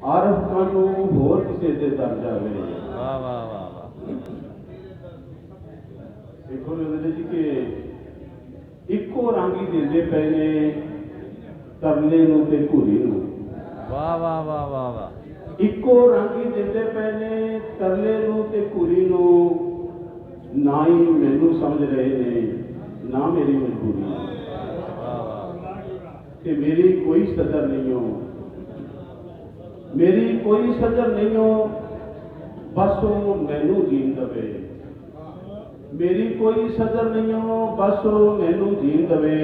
आरफ कानू होर किसी दे दर जावे। वाह वाह वाह वाह। देखो जी कि इको रंग ही देंदे पे ने तरले नूं ते घूरी नूं। वाह वाह वाह वाह वाह। इको रंग ही देंदे पे ने तरले नूं ते घूरी नूं। ना ही मैनू समझ रहे ने ना मेरी मजबूरी। वाह वाह। कि मेरी कोई सदर नहीं हो, मेरी कोई सदर नहीं हो, बस वो मैनू जीन दवे। मेरी कोई सदर नहीं हो, बस वो मैनू जीन दवे।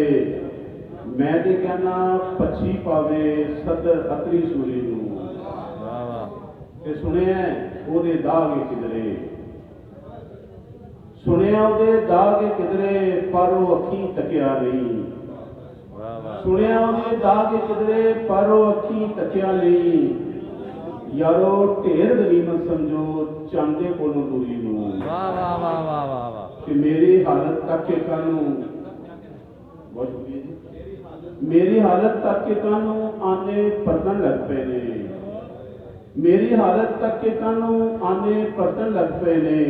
मैं तो कहना पछी पावे सदर अतरी सूरी नूं। वाह वाह। ते सुनिया ओदे दाग किधरे, सुनिया ओदे दाग किधरे, पर वो अखी तकिया नहीं। वाह वाह। सुनिया ओदे दाग किधरे, पर वो अखी तकिया नहीं। यारो ढेर गनीमत समझो चांदे कोलों दूरी नूं। वाह वाह वाह वाह वाह वाह। कि मेरी हालत तक के कानू, बहुत शुक्रिया जी, मेरी हालत तक के कानू आने परतन लग पे ने। मेरी हालत तक के कानू आने परतन लग पे ने।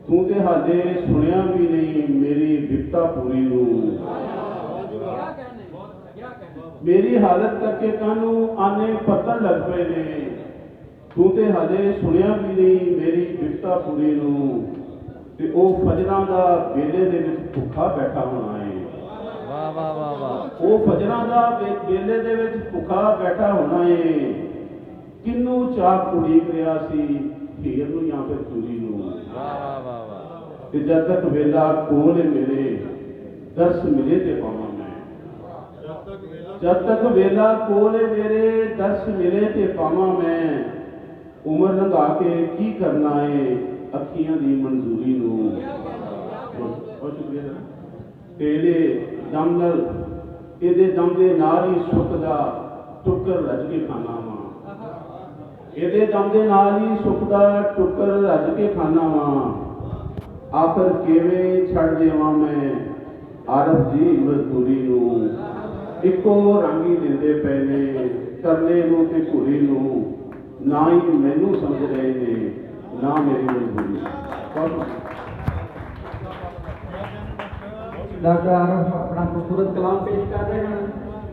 तू ते हाले सुनिया भी नहीं मेरी विपता पूरी नूं। मेरी हालत तक के कानू आने परतन लग पे ने। तू ते हाले सुनिया भी नहीं मेरी विपता पूरी नूं। ते ओ फजरां दा वेले दे विच भुखा बैठा होना है। वाह वाह वाह वाह। ओ फजरां दा वेले दे विच भुखा बैठा होना है। किन्नू चाक उड़ीक रिहा सी हीर नूं या फिर चूरी नूं। वाह वाह वाह वाह। ते जद तक वेला कोल मेरे दर्श मिले ते पावां मैं। जब तक वेला कोल मेरे दर्श मिले ते पावां मैं। उम्र लंघा के की करना है अखियां दी मंजूरी नूं। बहुत शुक्रिया सर। तेरे दम नाल इहदे दम दे नाल ही सुख दा टुक्कर रज के खाना वा। इहदे दम दे नाल ही सुख दा टुक्कर रज के खाना वा। आखिर किवें छड़ देवां मैं आरफ जी मजदूरी नूं। इको रंग ही देंदे पे ने तरले नूं ते घूरी नूं। ना ही मैनू समझ रहे ने ना मेरी मजबूरी। डॉक्टर आरफ अपना खूबसूरत कलाम पेश कर रहे हैं।